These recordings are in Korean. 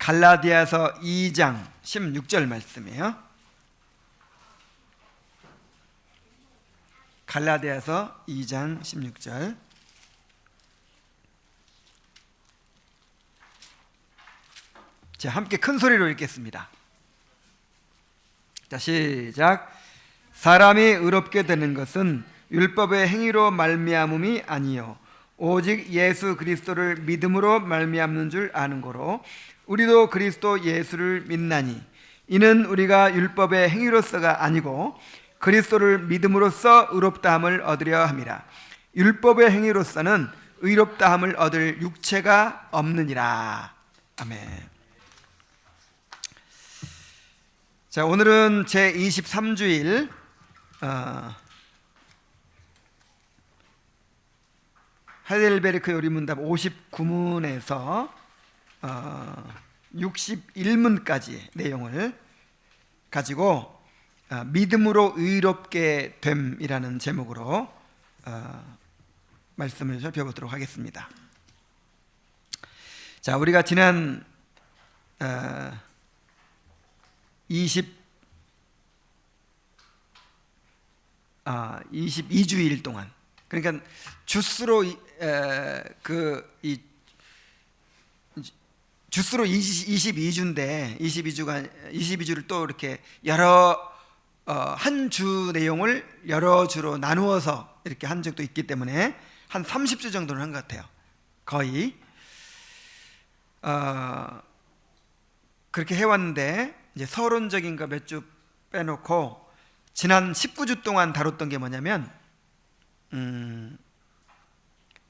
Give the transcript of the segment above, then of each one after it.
갈라디아서 2장 16절 말씀이에요. 갈라디아서 2장 16절. 자, 함께 큰 소리로 읽겠습니다. 자, 시작. 사람이 의롭게 되는 것은 율법의 행위로 말미암음이 아니요 오직 예수 그리스도를 믿음으로 말미암는 줄 아는 거로 우리도 그리스도 예수를 믿나니 이는 우리가 율법의 행위로서가 아니고 그리스도를 믿음으로써 의롭다함을 얻으려 함이라. 율법의 행위로서는 의롭다함을 얻을 육체가 없느니라. 아멘. 자, 오늘은 제23주일 하이델베르크 요리문답 59문에서 61문까지의 내용을 가지고 믿음으로 의롭게 됨이라는 제목으로 말씀을 살펴보도록 하겠습니다. 자, 우리가 지난 22주일 동안, 그러니까 주스로 주스로 22주인데 22주를 또 이렇게 여러 한 주 내용을 여러 주로 나누어서 이렇게 한 적도 있기 때문에 한 30주 정도는 한 것 같아요. 거의 그렇게 해왔는데 이제 서론적인 거 몇 주 빼놓고 지난 19주 동안 다뤘던 게 뭐냐면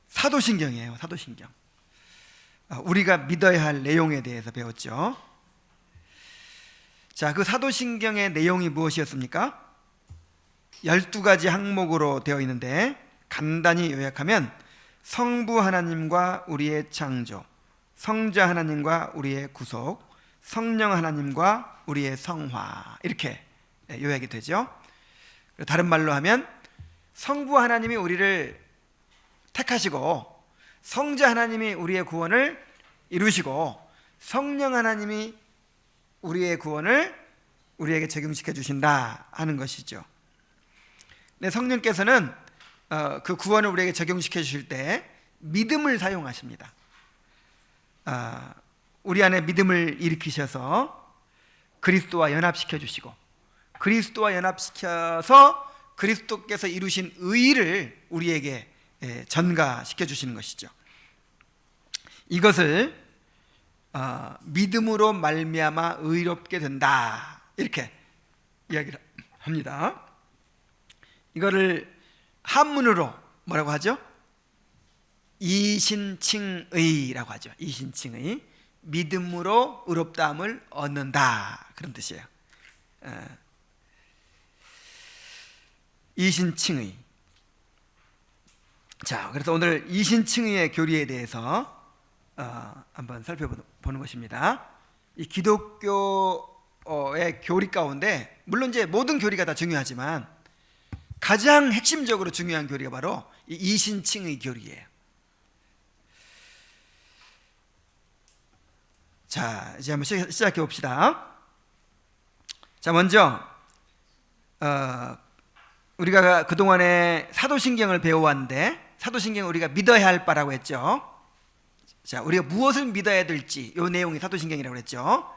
사도신경이에요. 사도신경. 우리가 믿어야 할 내용에 대해서 배웠죠. 자, 그 사도신경의 내용이 무엇이었습니까? 12가지 항목으로 되어 있는데 간단히 요약하면 성부 하나님과 우리의 창조, 성자 하나님과 우리의 구속, 성령 하나님과 우리의 성화, 이렇게 요약이 되죠. 다른 말로 하면 성부 하나님이 우리를 택하시고 성자 하나님이 우리의 구원을 이루시고 성령 하나님이 우리의 구원을 우리에게 적용시켜 주신다 하는 것이죠. 네, 성령께서는 그 구원을 우리에게 적용시켜 주실 때 믿음을 사용하십니다. 우리 안에 믿음을 일으키셔서 그리스도와 연합시켜 주시고 그리스도와 연합시켜서 그리스도께서 이루신 의를 우리에게 전가시켜 주시는 것이죠. 이것을 믿음으로 말미암아 의롭게 된다, 이렇게 이야기를 합니다. 이거를 한문으로 뭐라고 하죠? 이신칭의라고 하죠. 이신칭의, 믿음으로 의롭다함을 얻는다, 그런 뜻이에요. 이신칭의. 자, 그래서 오늘 이신칭의의 교리에 대해서 한번 살펴보는 것입니다. 이 기독교의 교리 가운데 물론 이제 모든 교리가 다 중요하지만 가장 핵심적으로 중요한 교리가 바로 이 이신칭의 교리예요. 자, 이제 한번 시작해 봅시다. 자, 먼저 우리가 그동안에 사도신경을 배워왔는데 사도신경 우리가 믿어야 할 바라고 했죠. 자, 우리가 무엇을 믿어야 될지 이 내용이 사도신경이라고 했죠.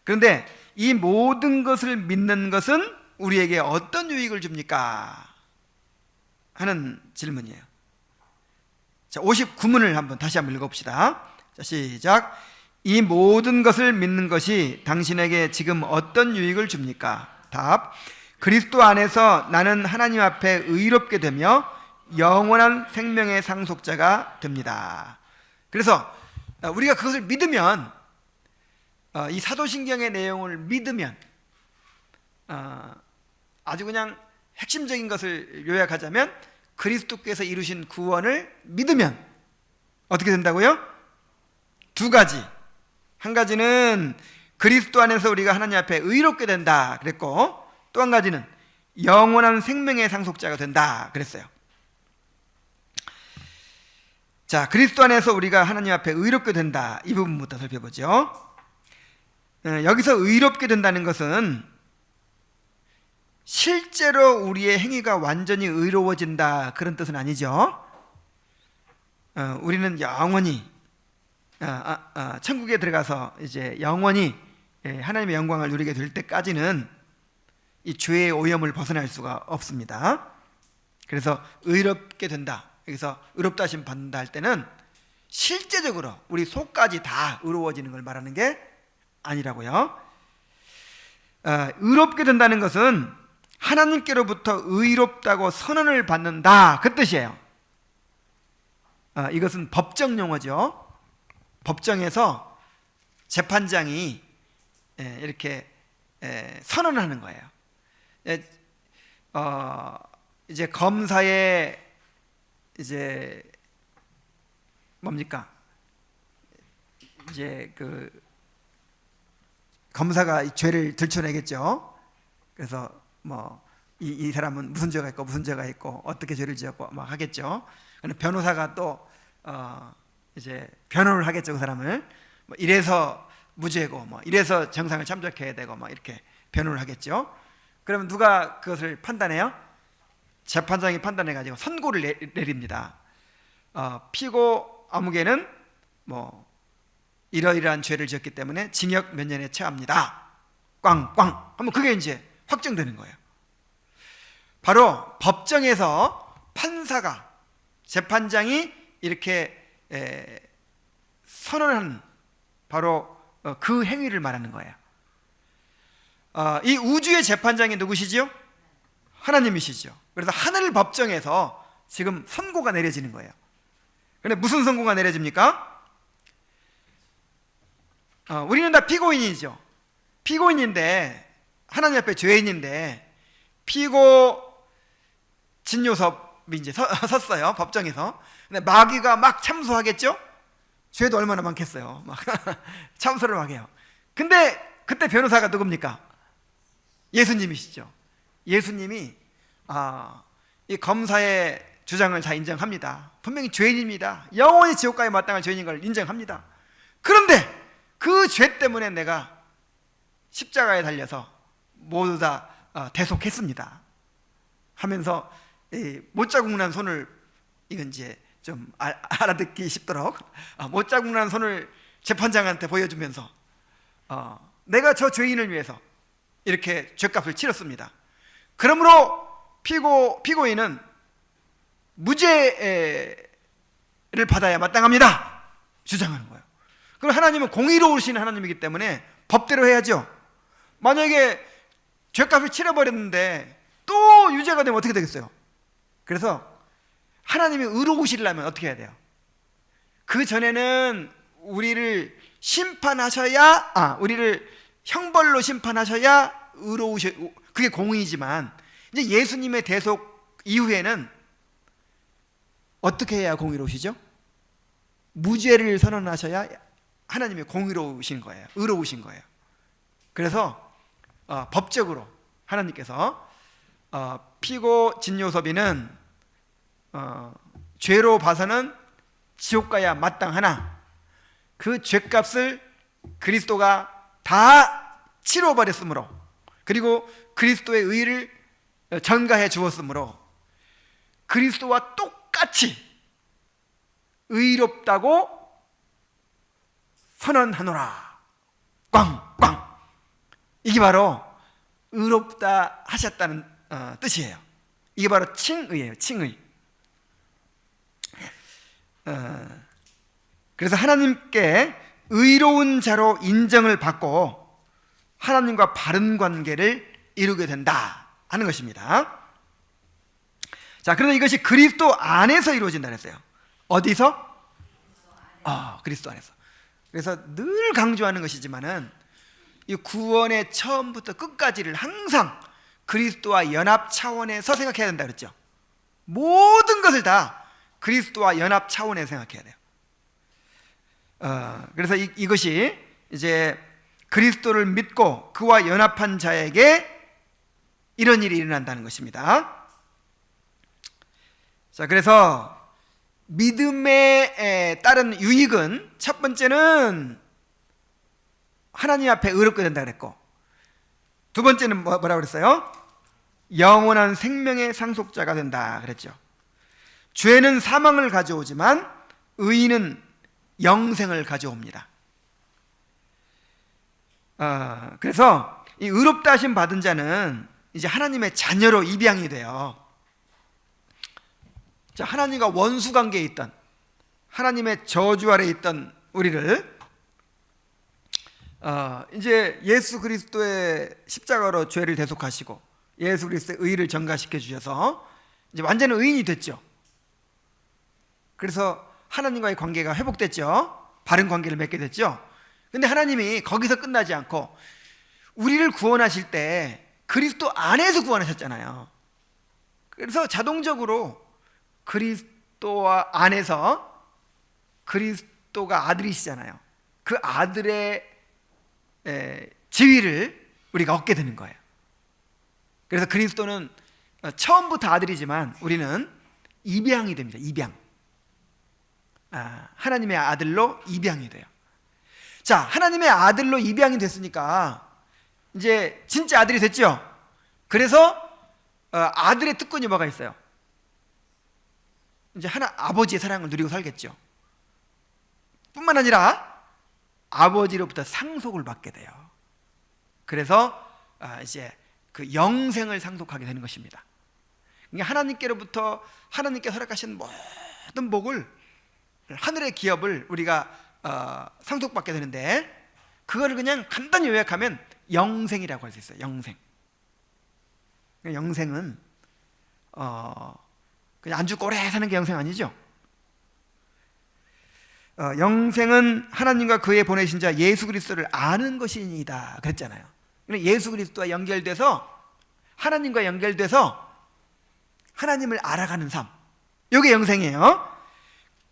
그런데 이 모든 것을 믿는 것은 우리에게 어떤 유익을 줍니까? 하는 질문이에요. 자, 59문을 다시 한번 읽어봅시다. 자, 시작. 이 모든 것을 믿는 것이 당신에게 지금 어떤 유익을 줍니까? 답. 그리스도 안에서 나는 하나님 앞에 의롭게 되며 영원한 생명의 상속자가 됩니다. 그래서 우리가 그것을 믿으면, 이 사도신경의 내용을 믿으면, 아주 그냥 핵심적인 것을 요약하자면 그리스도께서 이루신 구원을 믿으면 어떻게 된다고요? 두 가지. 한 가지는 그리스도 안에서 우리가 하나님 앞에 의롭게 된다 그랬고, 또 한 가지는 영원한 생명의 상속자가 된다 그랬어요. 자, 그리스도 안에서 우리가 하나님 앞에 의롭게 된다, 이 부분부터 살펴보죠. 여기서 의롭게 된다는 것은 실제로 우리의 행위가 완전히 의로워진다 그런 뜻은 아니죠. 우리는 영원히 천국에 들어가서 이제 영원히 하나님의 영광을 누리게 될 때까지는 이 죄의 오염을 벗어날 수가 없습니다. 그래서 의롭게 된다, 여기서 의롭다 하심 받는다 할 때는 실제적으로 우리 속까지 다 의로워지는 걸 말하는 게 아니라고요. 의롭게 된다는 것은 하나님께로부터 의롭다고 선언을 받는다 그 뜻이에요. 이것은 법정 용어죠. 법정에서 재판장이 이렇게 선언하는 거예요. 이제 검사의 이제 뭡니까? 이제 그 검사가 이 죄를 들춰내겠죠. 그래서 뭐 이 사람은 무슨 죄가 있고 무슨 죄가 있고 어떻게 죄를 지었고 막 하겠죠. 변호사가 또 이제 변호를 하겠죠. 그 사람을 뭐 이래서 무죄고 뭐 이래서 정상을 참작해야 되고 막 이렇게 변호를 하겠죠. 그러면 누가 그것을 판단해요? 재판장이 판단해 가지고 선고를 내립니다. 피고 아무개는 뭐 이러이러한 죄를 지었기 때문에 징역 몇 년에 처합니다. 꽝꽝 하면 그게 이제 확정되는 거예요. 바로 법정에서 판사가, 재판장이 이렇게 선언한 바로 그 행위를 말하는 거예요. 이 우주의 재판장이 누구시죠? 하나님이시죠. 그래서 하늘 법정에서 지금 선고가 내려지는 거예요. 그런데 무슨 선고가 내려집니까? 우리는 다 피고인이죠. 피고인인데, 하나님 앞에 죄인인데, 피고 진요섭이 이제 섰어요. 법정에서. 근데 마귀가 막 참소하겠죠? 죄도 얼마나 많겠어요. 막 참소를 막 해요. 근데 그때 변호사가 누굽니까? 예수님이시죠. 예수님이 이 검사의 주장을 다 인정합니다. 분명히 죄인입니다. 영원히 지옥가에 마땅할 죄인인 걸 인정합니다. 그런데 그 죄 때문에 내가 십자가에 달려서 모두 다 대속했습니다 하면서 못자국난 손을, 이건 이제 좀 알아듣기 쉽도록 못자국난 손을 재판장한테 보여주면서 내가 저 죄인을 위해서 이렇게 죄값을 치렀습니다. 그러므로 피고인은 무죄를 받아야 마땅합니다 주장하는 거예요. 그럼 하나님은 공의로우신 하나님이기 때문에 법대로 해야죠. 만약에 죄값을 치러버렸는데 또 유죄가 되면 어떻게 되겠어요? 그래서 하나님이 의로우시려면 어떻게 해야 돼요? 그 전에는 우리를 심판하셔야, 우리를 형벌로 심판하셔야 그게 공의지만, 이제 예수님의 대속 이후에는 어떻게 해야 공의로우시죠? 무죄를 선언하셔야 하나님이 공의로우신 거예요. 의로우신 거예요. 그래서 법적으로 하나님께서 피고 진요섭이는 죄로 봐서는 지옥 가야 마땅하나 그 죄값을 그리스도가 다 치러버렸으므로, 그리고 그리스도의 의를 전가해 주었으므로 그리스도와 똑같이 의롭다고 선언하노라. 꽝꽝. 이게 바로 의롭다 하셨다는 뜻이에요. 이게 바로 칭의예요. 칭의. 그래서 하나님께 의로운 자로 인정을 받고 하나님과 바른 관계를 이루게 된다 하는 것입니다. 자, 그런데 이것이 그리스도 안에서 이루어진다 그랬어요. 어디서? 그리스도 안에서. 그래서 늘 강조하는 것이지만은 이 구원의 처음부터 끝까지를 항상 그리스도와 연합 차원에서 생각해야 된다 그랬죠. 모든 것을 다 그리스도와 연합 차원에서 생각해야 돼요. 그래서 이것이 이제 그리스도를 믿고 그와 연합한 자에게 이런 일이 일어난다는 것입니다. 자, 그래서 믿음에 따른 유익은 첫 번째는 하나님 앞에 의롭게 된다 그랬고, 두 번째는 뭐라고 그랬어요? 영원한 생명의 상속자가 된다 그랬죠. 죄는 사망을 가져오지만 의인은 영생을 가져옵니다. 그래서 이 의롭다 하심 받은 자는 이제 하나님의 자녀로 입양이 돼요. 자, 하나님과 원수 관계에 있던, 하나님의 저주 아래 있던 우리를 이제 예수 그리스도의 십자가로 죄를 대속하시고 예수 그리스도의 의를 전가시켜 주셔서 이제 완전히 의인이 됐죠. 그래서 하나님과의 관계가 회복됐죠. 바른 관계를 맺게 됐죠. 근데 하나님이 거기서 끝나지 않고 우리를 구원하실 때 그리스도 안에서 구원하셨잖아요. 그래서 자동적으로 그리스도와 안에서, 그리스도가 아들이시잖아요. 그 아들의 지위를 우리가 얻게 되는 거예요. 그래서 그리스도는 처음부터 아들이지만 우리는 입양이 됩니다. 입양. 하나님의 아들로 입양이 돼요. 자, 하나님의 아들로 입양이 됐으니까 이제 진짜 아들이 됐죠. 그래서 아들의 특권이 뭐가 있어요? 이제 아버지의 사랑을 누리고 살겠죠. 뿐만 아니라 아버지로부터 상속을 받게 돼요. 그래서 이제 그 영생을 상속하게 되는 것입니다. 그러니까 하나님께로부터 하나님께 허락하신 모든 복을, 하늘의 기업을 우리가 상속받게 되는데, 그거를 그냥 간단히 요약하면 영생이라고 할 수 있어요. 영생. 영생은 그냥 안 죽고 오래 사는 게 영생 아니죠. 영생은 하나님과 그의 보내신 자 예수 그리스도를 아는 것이니이다 그랬잖아요. 예수 그리스도와 연결돼서, 하나님과 연결돼서 하나님을 알아가는 삶, 이게 영생이에요.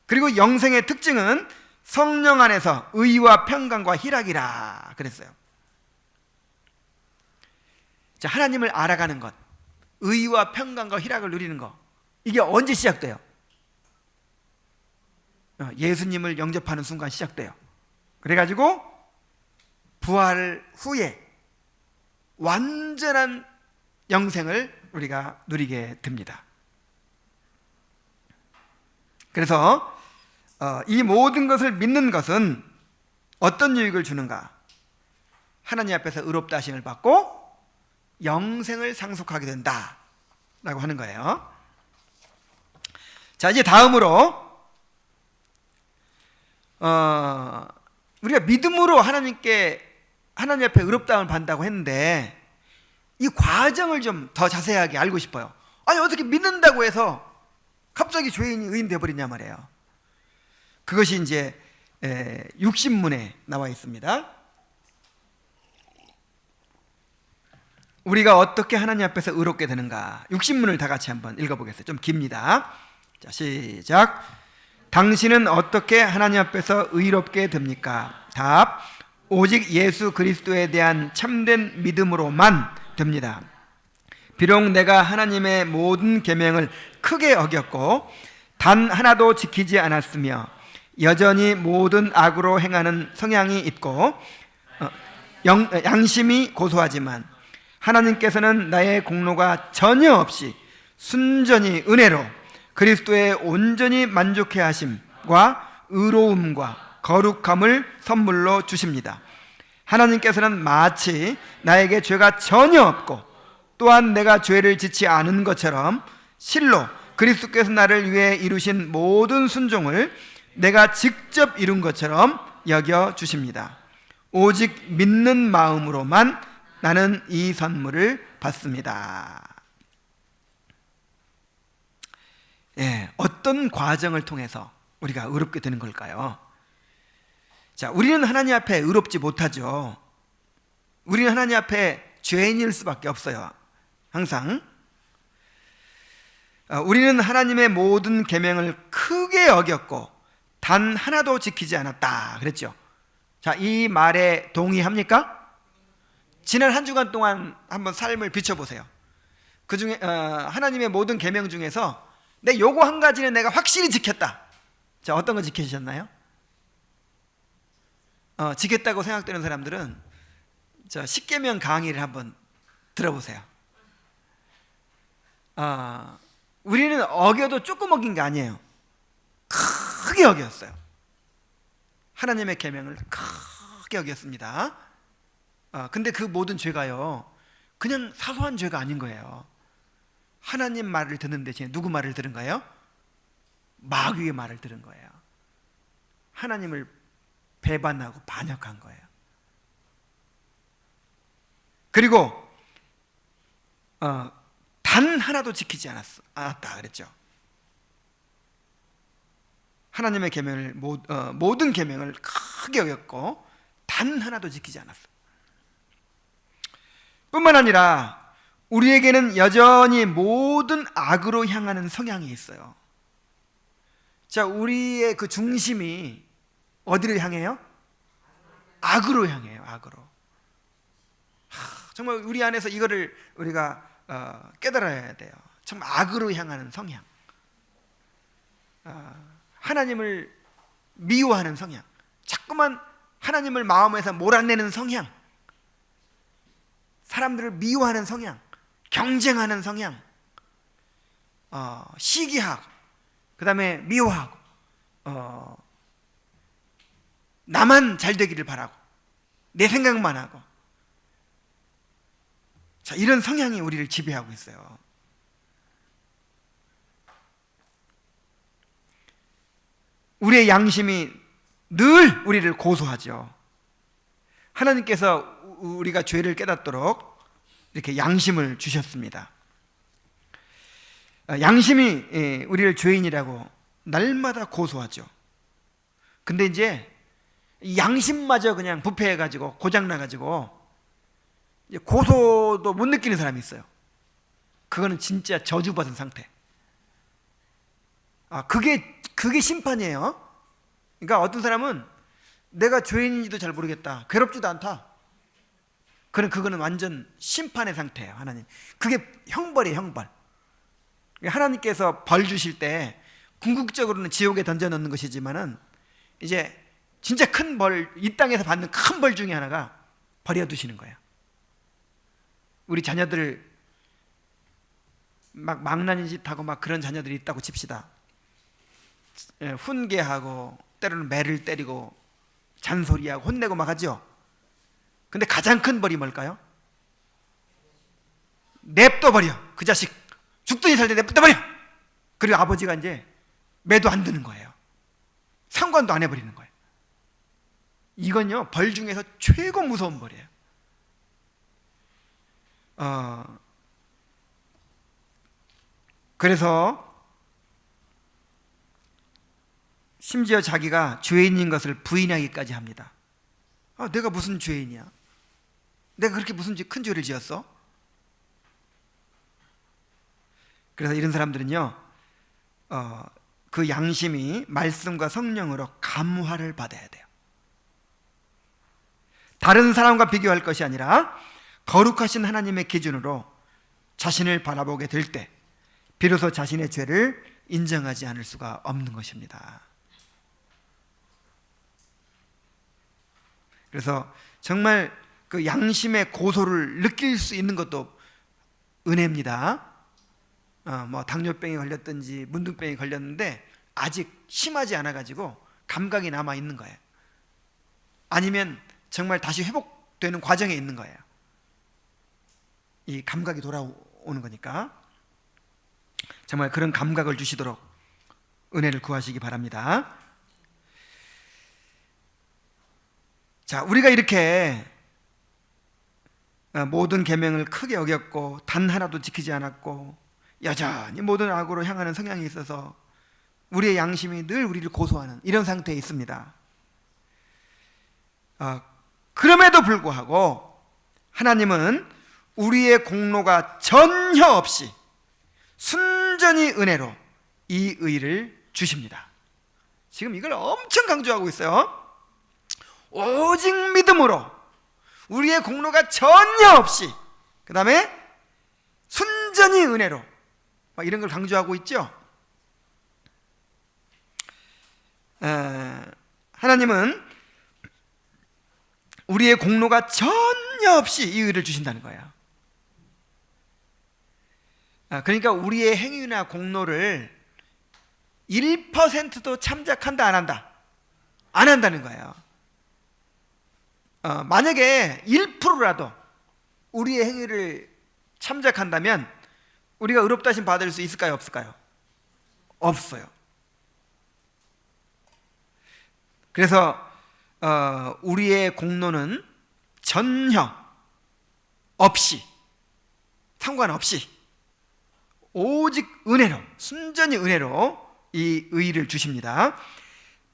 그리고 영생의 특징은 성령 안에서 의와 평강과 희락이라 그랬어요. 자, 하나님을 알아가는 것, 의와 평강과 희락을 누리는 것, 이게 언제 시작돼요? 예수님을 영접하는 순간 시작돼요. 그래가지고 부활 후에 완전한 영생을 우리가 누리게 됩니다. 그래서 이 모든 것을 믿는 것은 어떤 유익을 주는가? 하나님 앞에서 의롭다 하심을 받고 영생을 상속하게 된다라고 하는 거예요. 자, 이제 다음으로 우리가 믿음으로 하나님 앞에 의롭다함을 받는다고 했는데, 이 과정을 좀 더 자세하게 알고 싶어요. 아니, 어떻게 믿는다고 해서 갑자기 죄인이 의인 되어버리냐 말이에요. 그것이 이제 육신문에 나와 있습니다. 우리가 어떻게 하나님 앞에서 의롭게 되는가, 육신문을 다 같이 한번 읽어보겠어요. 좀 깁니다. 자, 시작. 당신은 어떻게 하나님 앞에서 의롭게 됩니까? 답. 오직 예수 그리스도에 대한 참된 믿음으로만 됩니다. 비록 내가 하나님의 모든 계명을 크게 어겼고 단 하나도 지키지 않았으며 여전히 모든 악으로 행하는 성향이 있고 양심이 고소하지만 하나님께서는 나의 공로가 전혀 없이 순전히 은혜로 그리스도의 온전히 만족해 하심과 의로움과 거룩함을 선물로 주십니다. 하나님께서는 마치 나에게 죄가 전혀 없고 또한 내가 죄를 짓지 않은 것처럼 실로 그리스도께서 나를 위해 이루신 모든 순종을 내가 직접 이룬 것처럼 여겨 주십니다. 오직 믿는 마음으로만 나는 이 선물을 받습니다. 어떤 과정을 통해서 우리가 의롭게 되는 걸까요? 자, 우리는 하나님 앞에 의롭지 못하죠. 우리는 하나님 앞에 죄인일 수밖에 없어요. 항상 우리는 하나님의 모든 계명을 크게 어겼고 단 하나도 지키지 않았다 그랬죠. 자, 이 말에 동의합니까? 지난 한 주간 동안 한번 삶을 비춰보세요. 그 중에 하나님의 모든 계명 중에서 내 요거 한 가지는 내가 확실히 지켰다. 자, 어떤 거 지키셨나요? 지켰다고 생각되는 사람들은 저 십계명 강의를 한번 들어보세요. 우리는 어겨도 조금 어긴 게 아니에요. 크게 어겼어요. 하나님의 계명을 크게 어겼습니다. 근데 그 모든 죄가요, 그냥 사소한 죄가 아닌 거예요. 하나님 말을 듣는 대신에 누구 말을 들은 거예요? 마귀의 말을 들은 거예요. 하나님을 배반하고 반역한 거예요. 그리고 단 하나도 지키지 않았다 그랬죠. 하나님의 계명을 모든 계명을 크게 어겼고 단 하나도 지키지 않았어. 뿐만 아니라 우리에게는 여전히 모든 악으로 향하는 성향이 있어요. 자, 우리의 그 중심이 어디를 향해요? 악으로 향해요. 악으로. 정말 우리 안에서 이거를 우리가 깨달아야 돼요. 정말 악으로 향하는 성향, 하나님을 미워하는 성향, 자꾸만 하나님을 마음에서 몰아내는 성향, 사람들을 미워하는 성향, 경쟁하는 성향, 시기하고 그 다음에 미워하고 나만 잘 되기를 바라고 내 생각만 하고, 자, 이런 성향이 우리를 지배하고 있어요. 우리의 양심이 늘 우리를 고소하죠. 하나님께서 우리가 죄를 깨닫도록 이렇게 양심을 주셨습니다. 양심이 우리를 죄인이라고 날마다 고소하죠. 근데 이제 양심마저 그냥 부패해가지고 고장나가지고 고소도 못 느끼는 사람이 있어요. 그거는 진짜 저주받은 상태. 그게 심판이에요. 그러니까 어떤 사람은 내가 죄인인지도 잘 모르겠다, 괴롭지도 않다, 그거는 완전 심판의 상태예요. 하나님, 그게 형벌이에요. 형벌. 하나님께서 벌 주실 때 궁극적으로는 지옥에 던져 넣는 것이지만은 이제 진짜 큰 벌, 이 땅에서 받는 큰 벌 중에 하나가 버려두시는 거예요. 우리 자녀들 막 망나니 짓하고 막 그런 자녀들이 있다고 칩시다. 훈계하고 때로는 매를 때리고 잔소리하고 혼내고 막 하죠. 근데 가장 큰 벌이 뭘까요? 냅둬 버려. 그 자식 죽더니 살때 냅둬 버려. 그리고 아버지가 이제 매도 안 드는 거예요. 상관도 안 해버리는 거예요. 이건요, 벌 중에서 최고 무서운 벌이에요. 그래서 심지어 자기가 죄인인 것을 부인하기까지 합니다. 내가 무슨 죄인이야? 내가 그렇게 무슨 큰 죄를 지었어? 그래서 이런 사람들은요, 그 양심이 말씀과 성령으로 감화를 받아야 돼요. 다른 사람과 비교할 것이 아니라 거룩하신 하나님의 기준으로 자신을 바라보게 될 때 비로소 자신의 죄를 인정하지 않을 수가 없는 것입니다. 그래서 정말 그 양심의 고소를 느낄 수 있는 것도 은혜입니다. 당뇨병이 걸렸든지 문둥병이 걸렸는데 아직 심하지 않아가지고 감각이 남아 있는 거예요. 아니면 정말 다시 회복되는 과정에 있는 거예요. 이 감각이 돌아오는 거니까 정말 그런 감각을 주시도록 은혜를 구하시기 바랍니다. 자, 우리가 이렇게 모든 계명을 크게 어겼고 단 하나도 지키지 않았고 여전히 모든 악으로 향하는 성향이 있어서 우리의 양심이 늘 우리를 고소하는 이런 상태에 있습니다. 그럼에도 불구하고 하나님은 우리의 공로가 전혀 없이 순전히 은혜로 이 의를 주십니다. 지금 이걸 엄청 강조하고 있어요. 오직 믿음으로, 우리의 공로가 전혀 없이, 그 다음에 순전히 은혜로, 이런 걸 강조하고 있죠. 하나님은 우리의 공로가 전혀 없이 이 의를 주신다는 거예요. 그러니까 우리의 행위나 공로를 1%도 참작한다 안 한다? 안 한다는 거예요. 만약에 1%라도 우리의 행위를 참작한다면 우리가 의롭다 하심 받을 수 있을까요? 없을까요? 없어요. 그래서 우리의 공로는 전혀 없이, 상관없이 오직 은혜로, 순전히 은혜로 이 의를 주십니다.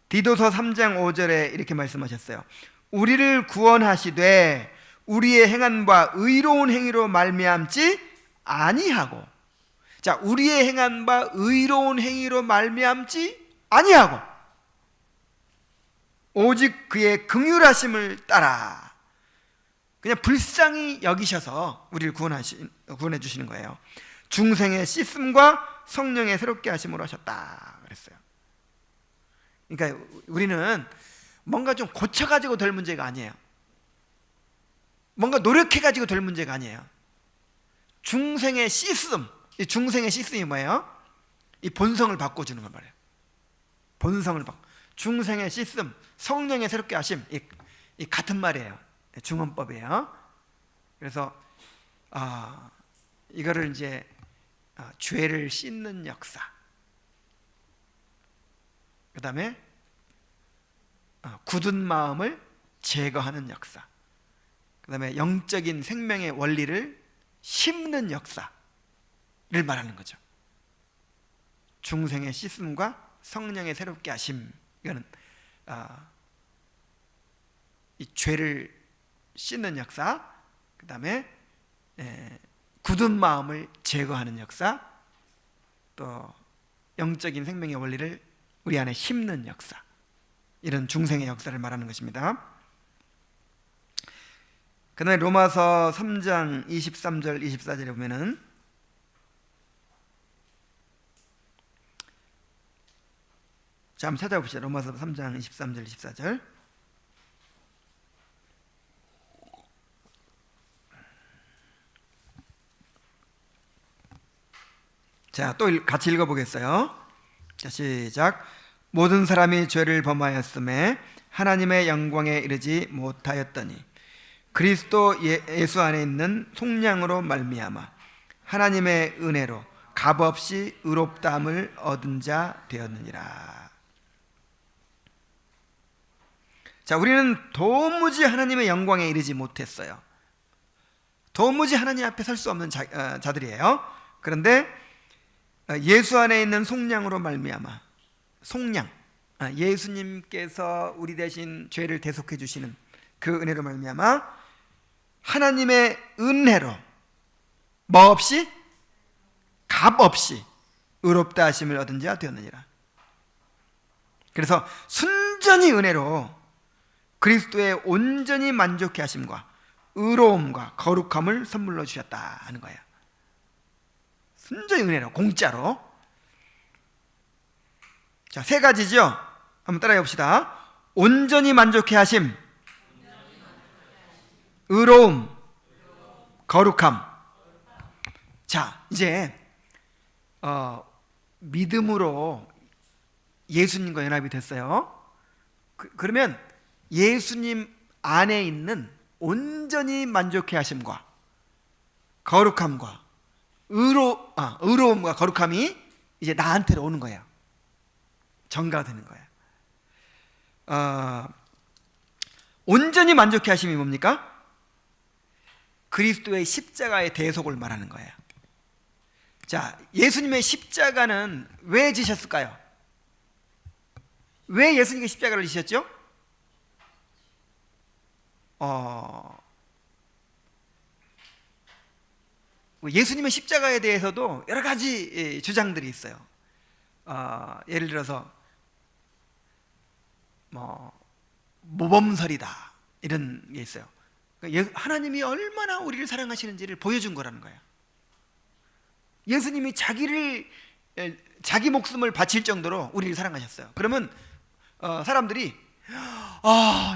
디도서 3장 5절에 이렇게 말씀하셨어요. 우리를 구원하시되 우리의 행한 바 의로운 행위로 말미암지 아니하고. 자, 우리의 행한 바 의로운 행위로 말미암지 아니하고 오직 그의 긍휼하심을 따라 그냥 불쌍히 여기셔서 우리를 구원해 주시는 거예요. 중생의 씻음과 성령의 새롭게 하심으로 하셨다 그랬어요. 그러니까 우리는 뭔가 좀 고쳐가지고 될 문제가 아니에요. 뭔가 노력해가지고 될 문제가 아니에요. 중생의 씻음, 이 중생의 씻음이 뭐예요? 이 본성을 바꿔주는 걸 말해요. 본성을 바꿔. 중생의 씻음, 성령의 새롭게 하심, 이 같은 말이에요. 중언법이에요. 그래서 이거를 이제 죄를 씻는 역사, 그 다음에 굳은 마음을 제거하는 역사, 그 다음에 영적인 생명의 원리를 심는 역사를 말하는 거죠. 중생의 씻음과 성령의 새롭게 하심, 이거는 이 죄를 씻는 역사, 그 다음에 굳은 마음을 제거하는 역사, 또 영적인 생명의 원리를 우리 안에 심는 역사, 이런 중생의 역사를 말하는 것입니다. 그 다음에 로마서 3장 23절 24절에 보면은 자, 한번 찾아봅시다. 로마서 3장 23절 24절. 자, 또 같이 읽어보겠어요. 자, 시작. 모든 사람이 죄를 범하였음에 하나님의 영광에 이르지 못하였더니 그리스도 예수 안에 있는 속량으로 말미암아 하나님의 은혜로 값없이 의롭다함을 얻은 자 되었느니라. 자, 우리는 도무지 하나님의 영광에 이르지 못했어요. 도무지 하나님 앞에 설 수 없는 자들이에요. 그런데 예수 안에 있는 속량으로 말미암아, 속량, 예수님께서 우리 대신 죄를 대속해 주시는 그 은혜로 말미암아 하나님의 은혜로 뭐 없이? 값 없이 의롭다 하심을 얻은 자 되었느니라. 그래서 순전히 은혜로 그리스도의 온전히 만족해 하심과 의로움과 거룩함을 선물로 주셨다 하는 거예요. 순전히 은혜로, 공짜로. 자, 세 가지죠. 한번 따라해 봅시다. 온전히 만족해 하심, 의로움, 거룩함. 자, 이제 믿음으로 예수님과 연합이 됐어요. 그러면 예수님 안에 있는 온전히 만족해 하심과 거룩함과 의로움과 거룩함이 이제 나한테로 오는 거예요. 전가되는 거예요. 온전히 만족해 하심이 뭡니까? 그리스도의 십자가의 대속을 말하는 거예요. 자, 예수님의 십자가는 왜 지셨을까요? 왜 예수님의 십자가를 지셨죠? 예수님의 십자가에 대해서도 여러 가지 주장들이 있어요. 예를 들어서 모범설이다, 이런 게 있어요. 하나님이 얼마나 우리를 사랑하시는지를 보여준 거라는 거예요. 예수님이 자기 목숨을 바칠 정도로 우리를 사랑하셨어요. 그러면 사람들이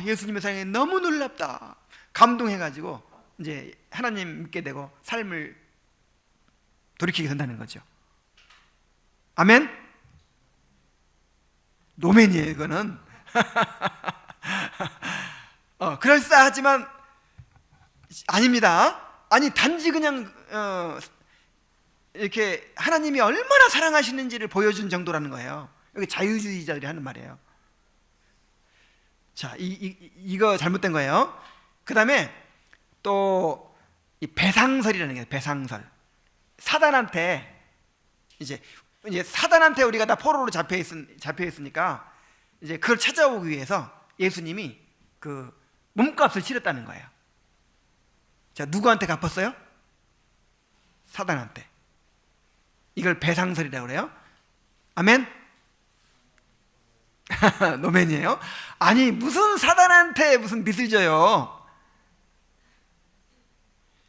예수님의 사랑이 너무 놀랍다, 감동해가지고 이제 하나님 믿게 되고 삶을 돌이키게 된다는 거죠. 아멘? 노맨이에요 이거는. 그럴싸하지만 아닙니다. 아니 단지 그냥 이렇게 하나님이 얼마나 사랑하시는지를 보여준 정도라는 거예요. 여기 자유주의자들이 하는 말이에요. 자, 이거 잘못된 거예요. 그 다음에 또 이 배상설이라는 게, 배상설. 사단한테 이제 사단한테 우리가 다 포로로 잡혀 있으니까 이제 그걸 찾아오기 위해서 예수님이 그 몸값을 치렀다는 거예요. 자, 누구한테 갚았어요? 사단한테. 이걸 배상설이라고 그래요. 아멘? 노맨이에요? 아니 무슨 사단한테 무슨 빚을 져요.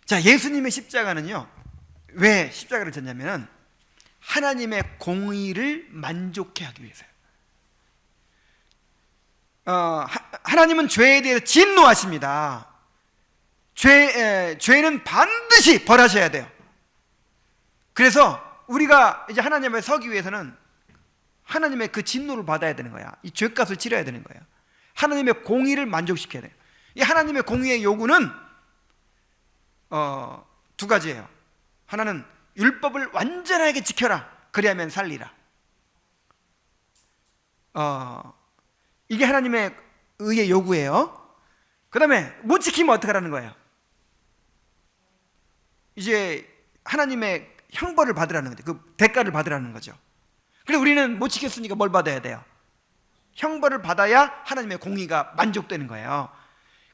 자, 예수님의 십자가는요, 왜 십자가를 졌냐면은 하나님의 공의를 만족해 하기 위해서요. 하나님은 죄에 대해서 진노하십니다. 죄는 반드시 벌하셔야 돼요. 그래서 우리가 이제 하나님 앞에 서기 위해서는 하나님의 그 진노를 받아야 되는 거야. 이 죄값을 치러야 되는 거예요. 하나님의 공의를 만족시켜야 돼요. 이 하나님의 공의의 요구는 두 가지예요. 하나는 율법을 완전하게 지켜라, 그리하면 살리라. 이게 하나님의 의의 요구예요. 그 다음에 못 지키면 어떻게 하라는 거예요? 이제 하나님의 형벌을 받으라는 거죠. 그 대가를 받으라는 거죠. 그래서 우리는 못 지켰으니까 뭘 받아야 돼요? 형벌을 받아야 하나님의 공의가 만족되는 거예요.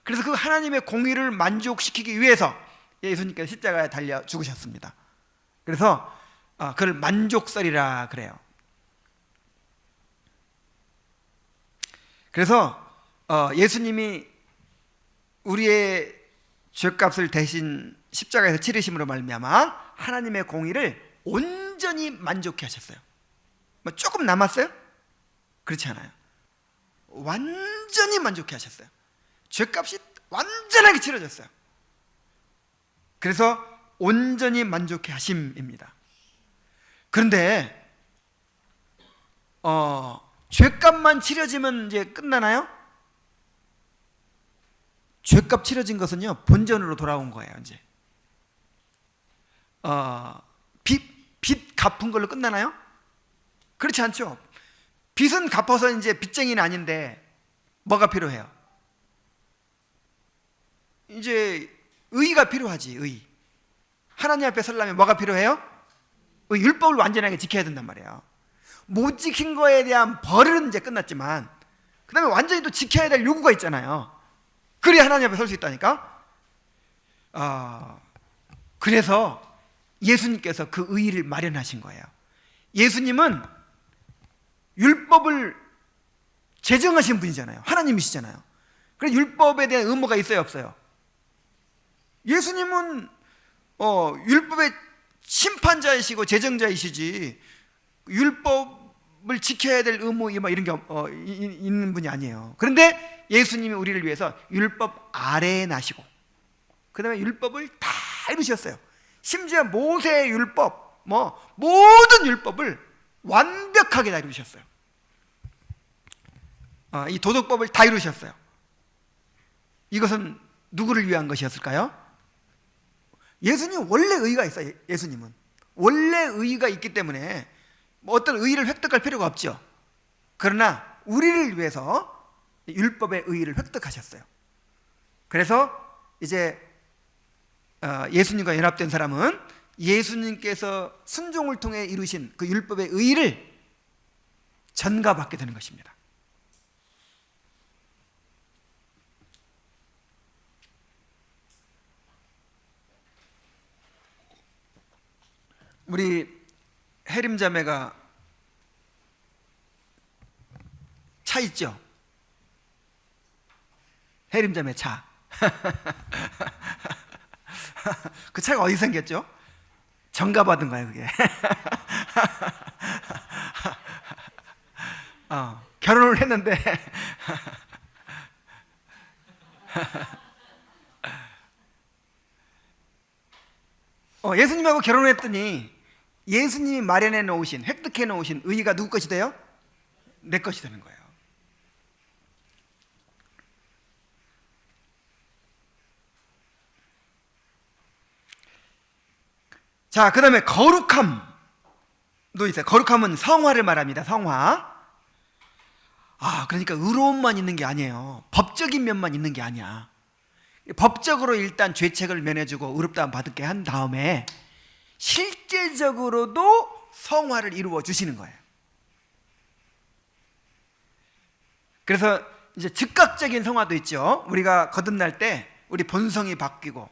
그래서 그 하나님의 공의를 만족시키기 위해서 예수님께서 십자가에 달려 죽으셨습니다. 그래서 그걸 만족설이라 그래요. 그래서 예수님이 우리의 죄값을 대신 십자가에서 치르심으로 말미암아 하나님의 공의를 온전히 만족해 하셨어요. 뭐 조금 남았어요? 그렇지 않아요. 완전히 만족해 하셨어요. 죄값이 완전하게 치러졌어요. 그래서 온전히 만족해 하심입니다. 그런데 죄값만 치러지면 이제 끝나나요? 죄값 치러진 것은요, 본전으로 돌아온 거예요. 이제 빚 갚은 걸로 끝나나요? 그렇지 않죠. 빚은 갚아서 이제 빚쟁이는 아닌데 뭐가 필요해요? 이제 의가 필요하지. 의. 하나님 앞에 서려면 뭐가 필요해요? 율법을 완전하게 지켜야 된단 말이에요. 못 지킨 거에 대한 벌은 이제 끝났지만 그 다음에 완전히 또 지켜야 될 요구가 있잖아요. 그래야 하나님 앞에 설 수 있다니까. 그래서 예수님께서 그 의의를 마련하신 거예요. 예수님은 율법을 제정하신 분이잖아요. 하나님이시잖아요. 그래서 율법에 대한 의무가 있어요, 없어요? 예수님은 율법의 심판자이시고 제정자이시지 율법을 지켜야 될 의무 이런 게 있는 분이 아니에요. 그런데 예수님이 우리를 위해서 율법 아래에 나시고 그 다음에 율법을 다 이루셨어요. 심지어 모세의 율법, 모든 율법을 완벽하게 다 이루셨어요. 이 도덕법을 다 이루셨어요. 이것은 누구를 위한 것이었을까요? 예수님 원래 의의가 있어요. 예수님은 원래 의의가 있기 때문에 어떤 의의를 획득할 필요가 없죠. 그러나 우리를 위해서 율법의 의의를 획득하셨어요. 그래서 이제 예수님과 연합된 사람은 예수님께서 순종을 통해 이루신 그 율법의 의의를 전가받게 되는 것입니다. 우리 해림자매가 차 있죠? 해림자매 차. 그 차가 어디 생겼죠? 전가받은 거예요, 그게. 결혼을 했는데 예수님하고 결혼했더니 예수님이 마련해 놓으신, 획득해 놓으신 의의가 누구 것이 돼요? 내 것이 되는 거예요. 자, 그 다음에 거룩함도 있어요. 거룩함은 성화를 말합니다. 성화. 그러니까 의로움만 있는 게 아니에요. 법적인 면만 있는 게 아니야. 법적으로 일단 죄책을 면해주고 의롭다함 받게 한 다음에 실제적으로도 성화를 이루어 주시는 거예요. 그래서 이제 즉각적인 성화도 있죠. 우리가 거듭날 때 우리 본성이 바뀌고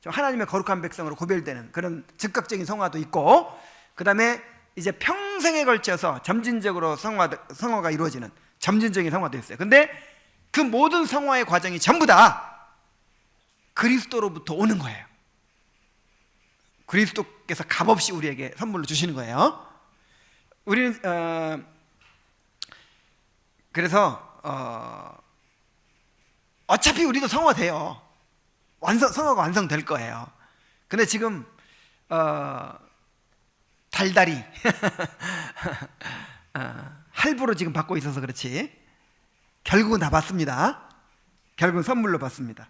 하나님의 거룩한 백성으로 구별되는 그런 즉각적인 성화도 있고, 그 다음에 이제 평생에 걸쳐서 점진적으로 성화가 이루어지는 점진적인 성화도 있어요. 근데 그 모든 성화의 과정이 전부 다 그리스도로부터 오는 거예요. 그리스도께서 값없이 우리에게 선물로 주시는 거예요. 우리는 그래서 어차피 우리도 성화돼요. 성화가 완성될 거예요. 근데 지금 달달이 할부로 지금 받고 있어서 그렇지 결국은 다 받습니다. 결국은 선물로 받습니다.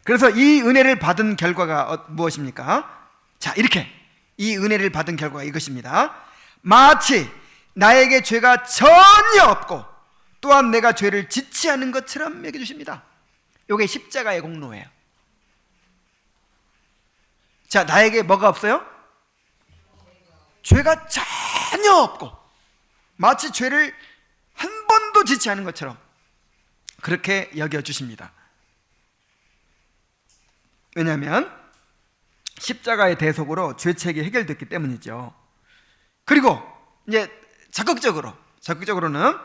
그래서 이 은혜를 받은 결과가 무엇입니까? 자, 이렇게 이 은혜를 받은 결과가 이것입니다. 마치 나에게 죄가 전혀 없고 또한 내가 죄를 짓지 않은 것처럼 여겨주십니다. 이게 십자가의 공로예요. 자, 나에게 뭐가 없어요? 죄가 전혀 없고 마치 죄를 한 번도 짓지 않은 것처럼 그렇게 여겨주십니다. 왜냐하면 십자가의 대속으로 죄책이 해결됐기 때문이죠. 그리고 이제 적극적으로는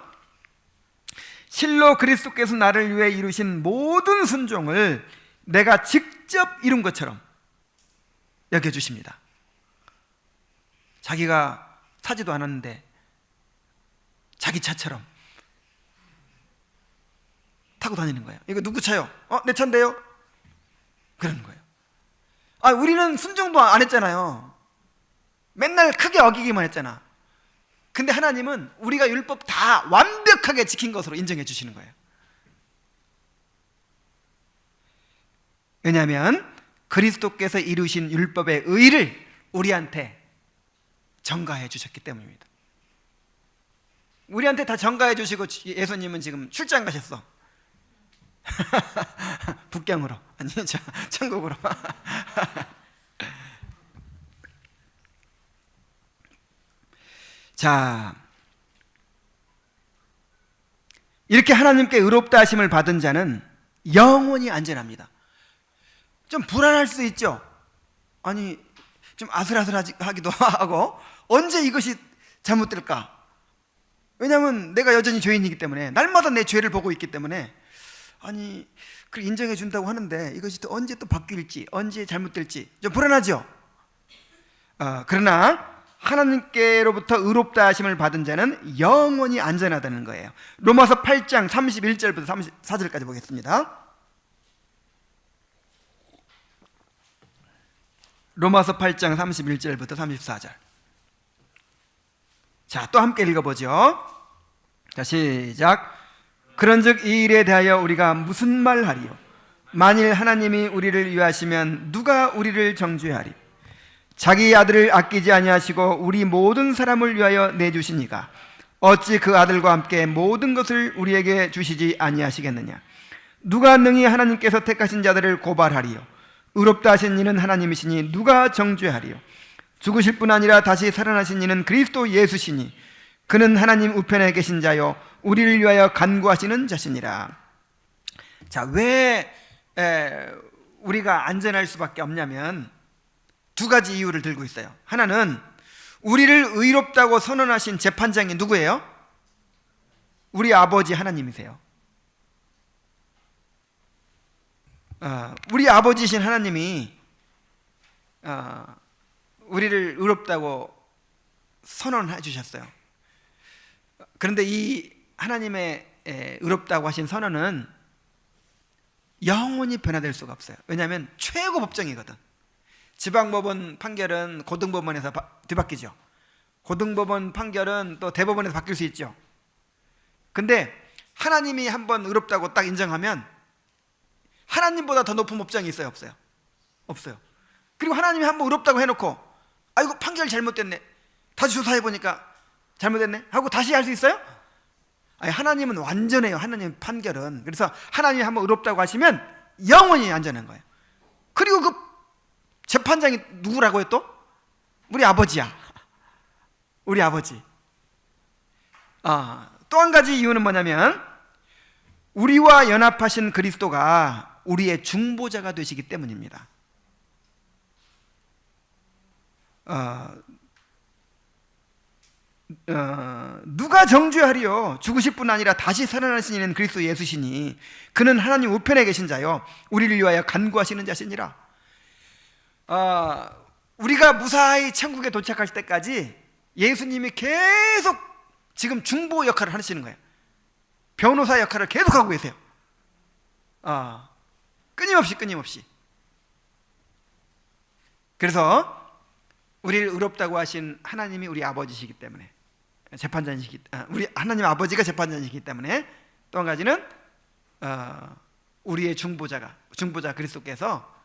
실로 그리스도께서 나를 위해 이루신 모든 순종을 내가 직접 이룬 것처럼 여겨주십니다. 자기가 사지도 않았는데 자기 차처럼 타고 다니는 거예요. 이거 누구 차요? 내 차인데요? 그러는 거예요. 우리는 순종도 안 했잖아요. 맨날 크게 어기기만 했잖아. 근데 하나님은 우리가 율법 다 완벽하게 지킨 것으로 인정해 주시는 거예요. 왜냐하면 그리스도께서 이루신 율법의 의를 우리한테 전가해 주셨기 때문입니다. 우리한테 다 전가해 주시고 예수님은 지금 출장 가셨어. 북경으로, 아니 천국으로. 자, 이렇게 하나님께 의롭다 하심을 받은 자는 영원히 안전합니다. 좀 불안할 수 있죠. 아니 좀 아슬아슬하기도 하고 언제 이것이 잘못될까? 왜냐하면 내가 여전히 죄인이기 때문에 날마다 내 죄를 보고 있기 때문에 아니 그걸 인정해 준다고 하는데 이것이 또 언제 또 바뀔지 언제 잘못될지 좀 불안하죠. 그러나 하나님께로부터 의롭다 하심을 받은 자는 영원히 안전하다는 거예요. 로마서 8장 31절부터 34절까지 보겠습니다. 로마서 8장 31절부터 34절. 자, 또 함께 읽어보죠. 자, 시작. 그런즉 이 일에 대하여 우리가 무슨 말하리요? 만일 하나님이 우리를 위하시면 누가 우리를 정죄하리? 자기 아들을 아끼지 아니하시고 우리 모든 사람을 위하여 내주시니가 어찌 그 아들과 함께 모든 것을 우리에게 주시지 아니하시겠느냐? 누가 능히 하나님께서 택하신 자들을 고발하리요? 의롭다 하신 이는 하나님이시니 누가 정죄하리요? 죽으실 뿐 아니라 다시 살아나신 이는 그리스도 예수시니 그는 하나님 우편에 계신 자요 우리를 위하여 간구하시는 자시니라. 자, 왜 우리가 안전할 수밖에 없냐면 두 가지 이유를 들고 있어요. 하나는 우리를 의롭다고 선언하신 재판장이 누구예요? 우리 아버지 하나님이세요. 우리 아버지신 하나님이 우리를 의롭다고 선언해 주셨어요. 그런데 이 하나님의 의롭다고 하신 선언은 영원히 변화될 수가 없어요. 왜냐하면 최고 법정이거든. 지방법원 판결은 고등법원에서 뒤바뀌죠. 고등법원 판결은 또 대법원에서 바뀔 수 있죠. 근데 하나님이 한번 의롭다고 딱 인정하면 하나님보다 더 높은 법정이 있어요, 없어요? 없어요. 그리고 하나님이 한번 의롭다고 해놓고 아이고 판결 잘못됐네, 다시 조사해보니까 잘못됐네 하고 다시 할 수 있어요? 아니, 하나님은 완전해요. 하나님 판결은. 그래서 하나님이 한번 의롭다고 하시면 영원히 안전한 거예요. 그리고 그 재판장이 누구라고요? 또 우리 아버지야. 우리 아버지. 또 한 가지 이유는 뭐냐면 우리와 연합하신 그리스도가 우리의 중보자가 되시기 때문입니다. 누가 정죄하리요? 죽으실 뿐 아니라 다시 살아나신 이는 그리스도 예수시니 그는 하나님 우편에 계신 자요 우리를 위하여 간구하시는 자시니라. 우리가 무사히 천국에 도착할 때까지 예수님이 계속 지금 중보 역할을 하시는 거예요. 변호사 역할을 계속하고 계세요. 끊임없이. 그래서 우리를 의롭다고 하신 하나님이 우리 아버지시기 때문에 우리 하나님 아버지가 재판장이시기 때문에, 또 한 가지는 우리의 중보자 그리스도께서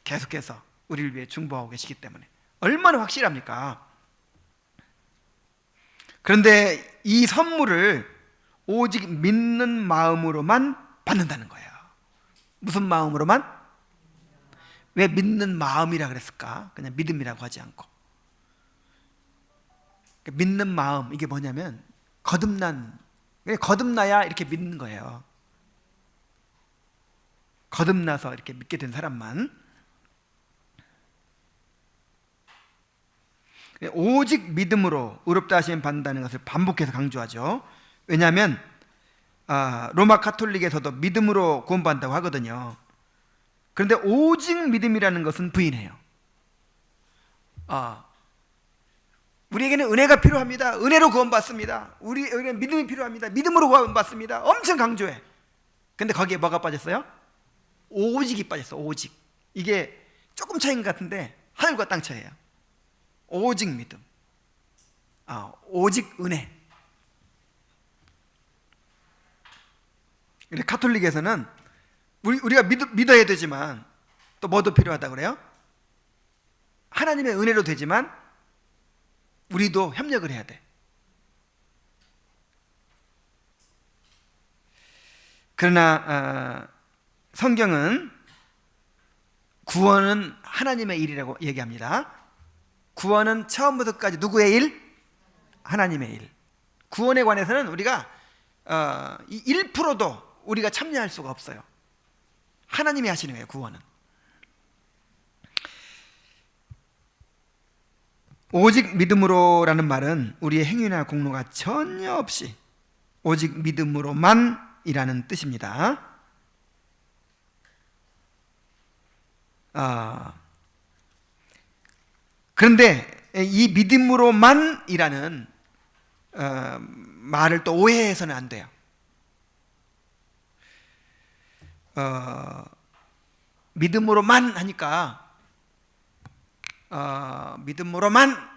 계속해서 우리를 위해 중보하고 계시기 때문에 얼마나 확실합니까? 그런데 이 선물을 오직 믿는 마음으로만 받는다는 거예요. 무슨 마음으로만? 왜 믿는 마음이라 그랬을까? 그냥 믿음이라고 하지 않고. 믿는 마음, 이게 뭐냐면 거듭나야 이렇게 믿는 거예요. 거듭나서 이렇게 믿게 된 사람만. 오직 믿음으로 의롭다 하심을 받는다는 것을 반복해서 강조하죠. 왜냐하면 로마 카톨릭에서도 믿음으로 구원받는다고 하거든요. 그런데 오직 믿음이라는 것은 부인해요. 우리에게는 은혜가 필요합니다. 은혜로 구원받습니다. 우리에게는 믿음이 필요합니다. 믿음으로 구원받습니다. 엄청 강조해. 근데 거기에 뭐가 빠졌어요? 오직이 빠졌어. 오직. 이게 조금 차이인 것 같은데 하늘과 땅 차이예요. 오직 믿음, 오직 은혜. 카톨릭에서는 우리가 믿어야 되지만 또 뭐도 필요하다고 그래요? 하나님의 은혜로 되지만 우리도 협력을 해야 돼. 그러나 성경은 구원은 하나님의 일이라고 얘기합니다. 구원은 처음부터 끝까지 누구의 일? 하나님의 일. 구원에 관해서는 우리가 1%도 우리가 참여할 수가 없어요. 하나님이 하시는 거예요, 구원은. 오직 믿음으로라는 말은 우리의 행위나 공로가 전혀 없이 오직 믿음으로만이라는 뜻입니다. 그런데 이 믿음으로만이라는 말을 또 오해해서는 안 돼요. 믿음으로만 하니까 믿음으로만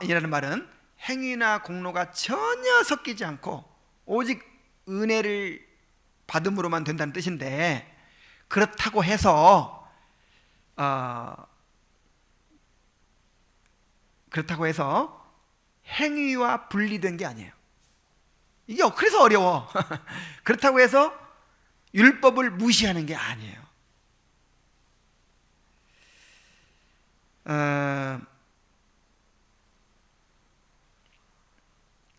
이라는 말은 행위나 공로가 전혀 섞이지 않고 오직 은혜를 받음으로만 된다는 뜻인데, 그렇다고 해서 행위와 분리된 게 아니에요. 이게 그래서 어려워. 그렇다고 해서 율법을 무시하는 게 아니에요.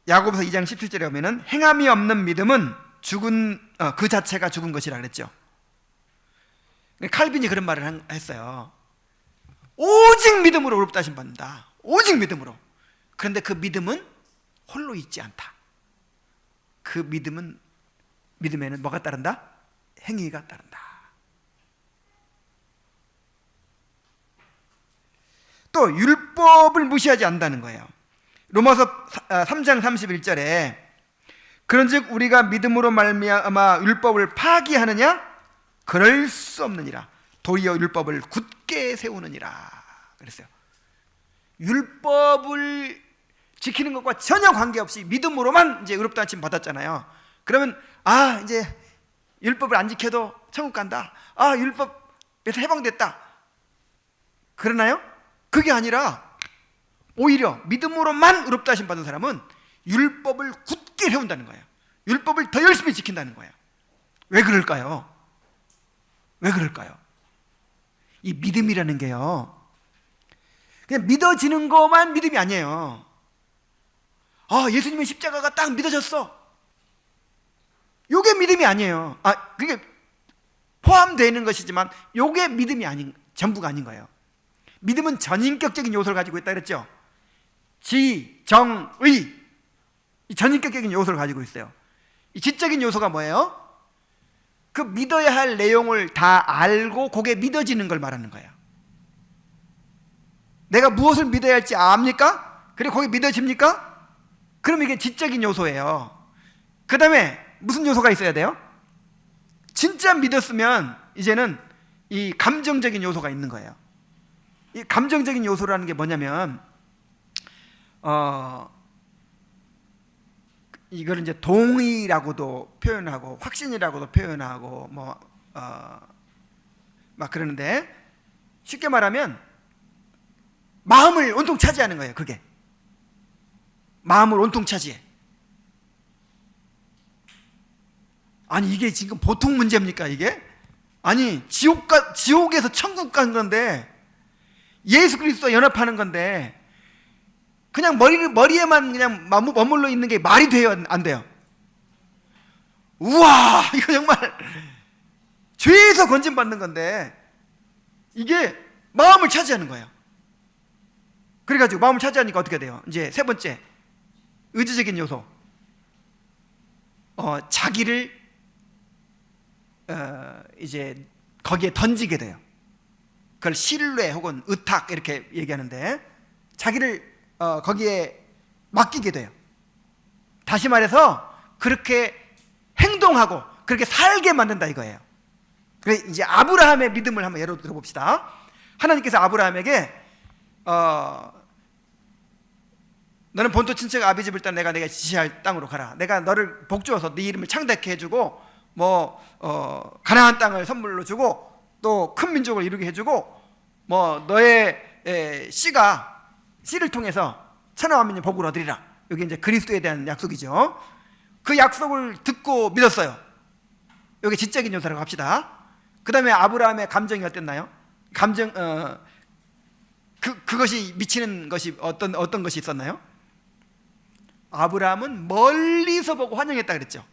야고보서 2장 17절에 보면은 행함이 없는 믿음은 그 자체가 죽은 것이라 그랬죠. 칼빈이 그런 말을 했어요. 오직 믿음으로 의롭다 하심 받는다. 오직 믿음으로. 그런데 그 믿음은 홀로 있지 않다. 그 믿음에는 뭐가 따른다? 행위가 따른다. 또 율법을 무시하지 않는다는 거예요. 로마서 3장 31절에 그런즉 우리가 믿음으로 말미암아 율법을 파기하느냐? 그럴 수 없느니라. 도리어 율법을 굳게 세우느니라 그랬어요. 율법을 지키는 것과 전혀 관계없이 믿음으로만 이제 의롭다 하심 받았잖아요. 그러면 이제 율법을 안 지켜도 천국 간다. 율법에서 해방됐다. 그러나요? 그게 아니라 오히려 믿음으로만 의롭다 하심 받은 사람은 율법을 굳게 세운다는 거예요. 율법을 더 열심히 지킨다는 거예요. 왜 그럴까요? 왜 그럴까요? 이 믿음이라는 게요, 그냥 믿어지는 것만 믿음이 아니에요. 예수님의 십자가가 딱 믿어졌어. 요게 믿음이 아니에요. 그게 포함되어 있는 것이지만 요게 믿음이 전부가 아닌 거예요. 믿음은 전인격적인 요소를 가지고 있다 그랬죠. 지, 정, 의, 이 전인격적인 요소를 가지고 있어요. 이 지적인 요소가 뭐예요? 그 믿어야 할 내용을 다 알고 그게 믿어지는 걸 말하는 거예요. 내가 무엇을 믿어야 할지 압니까? 그리고 거기 믿어집니까? 그럼 이게 지적인 요소예요. 그 다음에 무슨 요소가 있어야 돼요? 진짜 믿었으면 이제는 이 감정적인 요소가 있는 거예요. 이 감정적인 요소라는 게 뭐냐면 이걸 이제 동의라고도 표현하고 확신이라고도 표현하고 막 그러는데, 쉽게 말하면 마음을 온통 차지하는 거예요. 그게 마음을 온통 차지해. 이게 지금 보통 문제입니까 이게? 지옥에서 천국 간 건데, 예수 그리스도와 연합하는 건데 그냥 머리에만 그냥 머물러 있는 게 말이 돼요? 안 돼요? 우와, 이거 정말 죄에서 건진받는 건데 이게 마음을 차지하는 거예요. 그래가지고 마음을 차지하니까 어떻게 돼요? 이제 세 번째, 의지적인 요소. 자기를 이제 거기에 던지게 돼요. 그걸 신뢰 혹은 의탁 이렇게 얘기하는데, 자기를 거기에 맡기게 돼요. 다시 말해서 그렇게 행동하고 그렇게 살게 만든다 이거예요. 그래, 이제 아브라함의 믿음을 한번 예로 들어봅시다. 하나님께서 아브라함에게 너는 본토 친척 아비 집을 떠나 내가 지시할 땅으로 가라. 내가 너를 복주어서 네 이름을 창대케 해주고 가나안 땅을 선물로 주고 또 큰 민족을 이루게 해주고 너의 씨를 통해서 천하 만민이 복을 얻으리라. 이게 이제 그리스도에 대한 약속이죠. 그 약속을 듣고 믿었어요. 여기 지적인 요소라고 합시다. 그 다음에 아브라함의 감정이 어땠나요? 그것이 미치는 것이 어떤 것이 있었나요? 아브라함은 멀리서 보고 환영했다 그랬죠.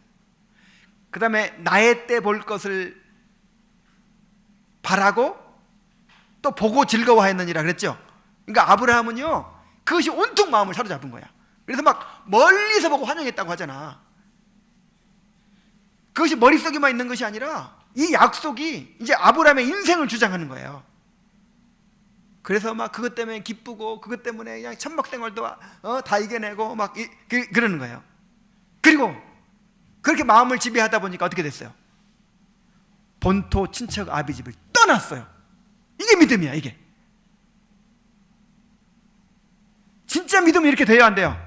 그 다음에 나의 때 볼 것을 바라고 또 보고 즐거워하였느니라 그랬죠. 그러니까 아브라함은요, 그것이 온통 마음을 사로잡은 거야. 그래서 막 멀리서 보고 환영했다고 하잖아. 그것이 머릿속에만 있는 것이 아니라 이 약속이 이제 아브라함의 인생을 주장하는 거예요. 그래서 막 그것 때문에 기쁘고 그것 때문에 그냥 천막생활도 다 이겨내고 막 그러는 거예요. 그리고 그렇게 마음을 지배하다 보니까 어떻게 됐어요? 본토 친척 아비 집을 떠났어요. 이게 믿음이야. 이게 진짜 믿음이 이렇게 돼야 안 돼요?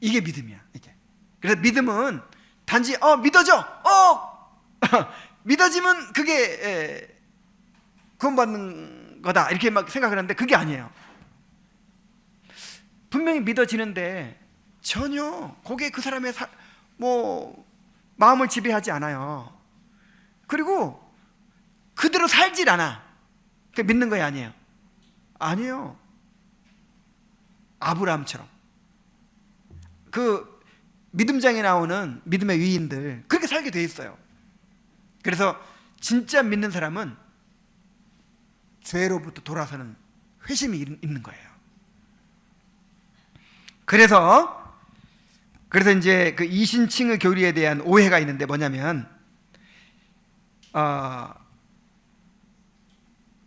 이게 믿음이야. 이게. 그래서 믿음은 단지 믿어져. 믿어지면 그게 구원받는 거다 이렇게 막 생각을 하는데 그게 아니에요. 분명히 믿어지는데 전혀 그게 그 사람의 마음을 지배하지 않아요. 그리고 그대로 살질 않아. 그 믿는 거야 아니에요? 아니에요. 아브라함처럼 그 믿음장에 나오는 믿음의 위인들 그렇게 살게 돼 있어요. 그래서 진짜 믿는 사람은 죄로부터 돌아서는 회심이 있는 거예요. 그래서 이제 그 이신칭의 교리에 대한 오해가 있는데 뭐냐면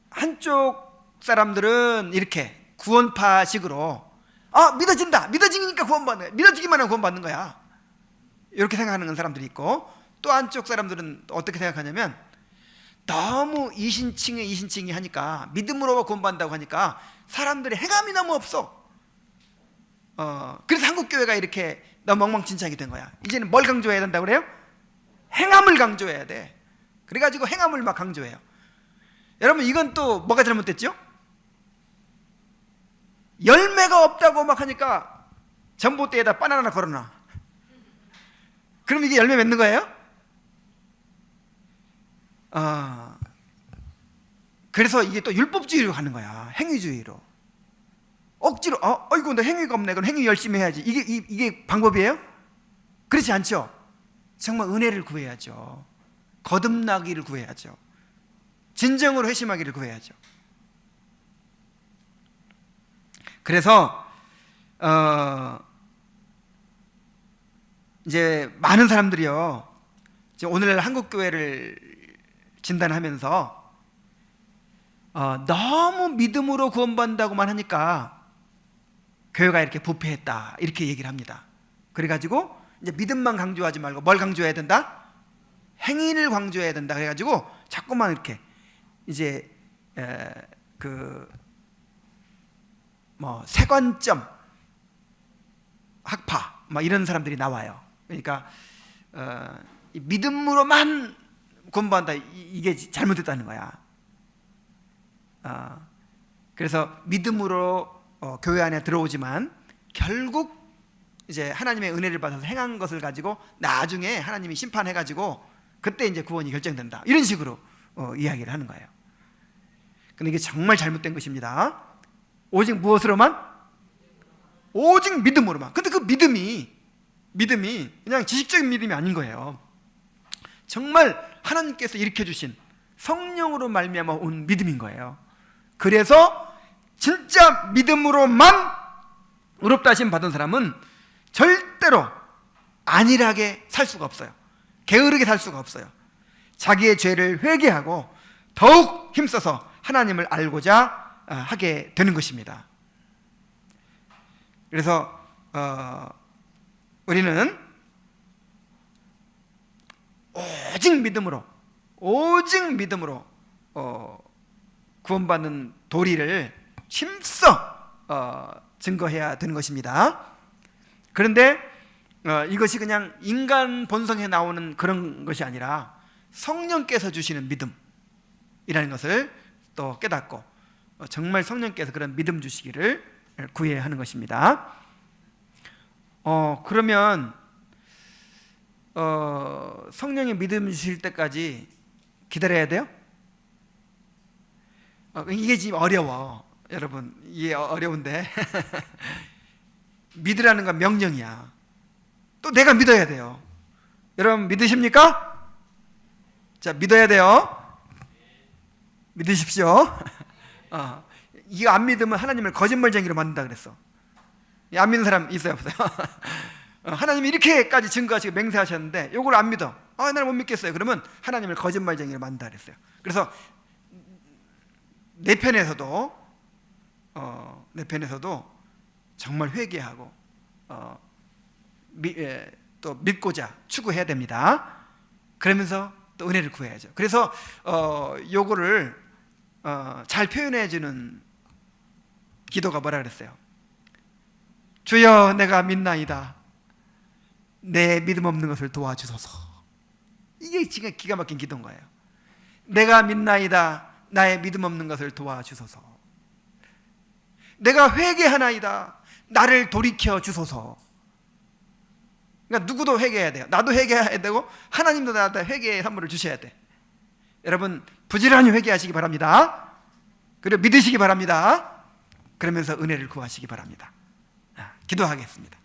한쪽 사람들은 이렇게 구원파식으로 믿어진다. 믿어지니까 구원받는 거야. 믿어지기만 하면 구원받는 거야. 이렇게 생각하는 사람들이 있고, 또 한쪽 사람들은 어떻게 생각하냐면 너무 이신칭이 하니까, 믿음으로 구원받는다고 하니까 사람들이 행함이 너무 없어. 그래서 한국교회가 이렇게 너무 엉망진창이 된 거야. 이제는 뭘 강조해야 된다고 그래요? 행함을 강조해야 돼. 그래가지고 행함을 막 강조해요. 여러분, 이건 또 뭐가 잘못됐죠? 열매가 없다고 막 하니까 전봇대에다 바나나 걸어놔. 그럼 이게 열매 맺는 거예요? 그래서 이게 또 율법주의로 가는 거야. 행위주의로. 억지로 이거 나 행위가 없네. 그럼 행위 열심히 해야지. 이게 방법이에요? 그렇지 않죠? 정말 은혜를 구해야죠. 거듭나기를 구해야죠. 진정으로 회심하기를 구해야죠. 그래서 이제 많은 사람들이요, 오늘 한국교회를 진단하면서 너무 믿음으로 구원받는다고만 하니까 교회가 이렇게 부패했다, 이렇게 얘기를 합니다. 그래가지고 이제 믿음만 강조하지 말고 뭘 강조해야 된다? 행위를 강조해야 된다. 그래가지고 자꾸만 이렇게 이제 세관점 학파 이런 사람들이 나와요. 그러니까 믿음으로만 구원받는다, 이게 잘못됐다는 거야. 그래서 믿음으로 교회 안에 들어오지만 결국 이제 하나님의 은혜를 받아서 행한 것을 가지고 나중에 하나님이 심판해가지고 그때 이제 구원이 결정된다, 이런 식으로 이야기를 하는 거예요. 근데 이게 정말 잘못된 것입니다. 오직 무엇으로만? 오직 믿음으로만. 근데 그 믿음이 그냥 지식적인 믿음이 아닌 거예요. 정말 하나님께서 일으켜주신 성령으로 말미암아 온 믿음인 거예요. 그래서 진짜 믿음으로만 의롭다 하심 받은 사람은 절대로 안일하게 살 수가 없어요. 게으르게 살 수가 없어요. 자기의 죄를 회개하고 더욱 힘써서 하나님을 알고자 하게 되는 것입니다. 그래서 우리는 오직 믿음으로 구원받는 도리를 힘써 증거해야 되는 것입니다. 그런데 이것이 그냥 인간 본성에 나오는 그런 것이 아니라 성령께서 주시는 믿음이라는 것을 또 깨닫고 정말 성령께서 그런 믿음 주시기를 구해야 하는 것입니다. 그러면 성령이 믿음 주실 때까지 기다려야 돼요? 이게 지금 어려워. 여러분, 이게 어려운데 믿으라는 건 명령이야. 또 내가 믿어야 돼요. 여러분 믿으십니까? 자, 믿어야 돼요. 믿으십시오. 이거 안 믿으면 하나님을 거짓말쟁이로 만든다 그랬어. 안 믿는 사람 있어요, 없어요? 하나님이 이렇게까지 증거하시고 맹세하셨는데 이걸 안 믿어. 나는 못 믿겠어요. 그러면 하나님을 거짓말쟁이로 만든다 그랬어요. 그래서 내 편에서도 정말 회개하고 또 믿고자 추구해야 됩니다. 그러면서 또 은혜를 구해야죠. 그래서 요거를 잘 표현해 주는 기도가 뭐라 그랬어요? 주여, 내가 믿나이다. 내 믿음 없는 것을 도와주소서. 이게 지금 기가 막힌 기도인 거예요. 내가 믿나이다. 나의 믿음 없는 것을 도와주소서. 내가 회개하나이다. 나를 돌이켜 주소서. 그러니까 누구도 회개해야 돼요. 나도 회개해야 되고 하나님도 나한테 회개의 선물을 주셔야 돼. 여러분 부지런히 회개하시기 바랍니다. 그리고 믿으시기 바랍니다. 그러면서 은혜를 구하시기 바랍니다. 기도하겠습니다.